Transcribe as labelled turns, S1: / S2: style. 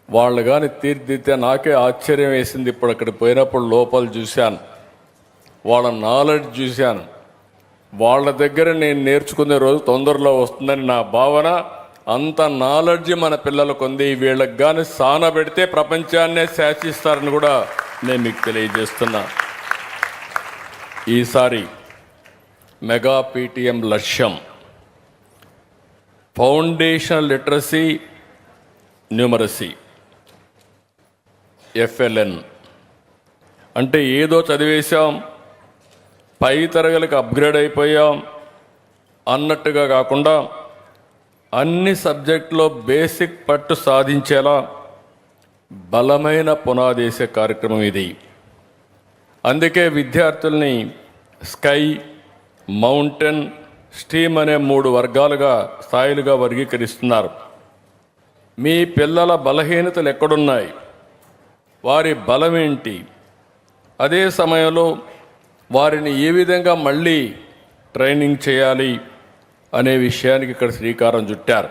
S1: వాళ్ళు కానీ తీర్చిదిద్దితే నాకే ఆశ్చర్యం వేసింది. ఇప్పుడు అక్కడికి పోయినప్పుడు లోపల చూశాను, వాళ్ళ నాలెడ్జ్ చూశాను. వాళ్ళ దగ్గర నేను నేర్చుకునే రోజు తొందరలో వస్తుందని నా భావన. అంత నాలెడ్జ్ మన పిల్లలకు ఉంది. వీళ్ళకి కానీ సాన పెడితే ప్రపంచాన్నే శాసిస్తారని కూడా నేను మీకు తెలియజేస్తున్నా. ఈసారి మెగా పీటీఎం లక్ష్యం ఫౌండేషన్ లిటరసీ న్యూమరసీ, FLN. అంటే ఏదో చదివేశాం, పై తరగతికి అప్గ్రేడ్ అయిపోయాం అన్నట్టుగా కాకుండా అన్ని సబ్జెక్టులో బేసిక్ పట్టు సాధించేలా బలమైన పునాదేసే కార్యక్రమం ఇది. అందుకే విద్యార్థుల్ని స్కై, మౌంటైన్, స్ట్రీమ్ అనే 3 వర్గాలుగా స్థాయిలుగా వర్గీకరిస్తున్నారు. మీ పిల్లల బలహీనతలు ఎక్కడున్నాయి, వారి బలం ఏంటి, అదే సమయంలో వారిని ఏ విధంగా మళ్ళీ ట్రైనింగ్ చేయాలి అనే విషయానికి ఇక్కడ శ్రీకారం చుట్టారు.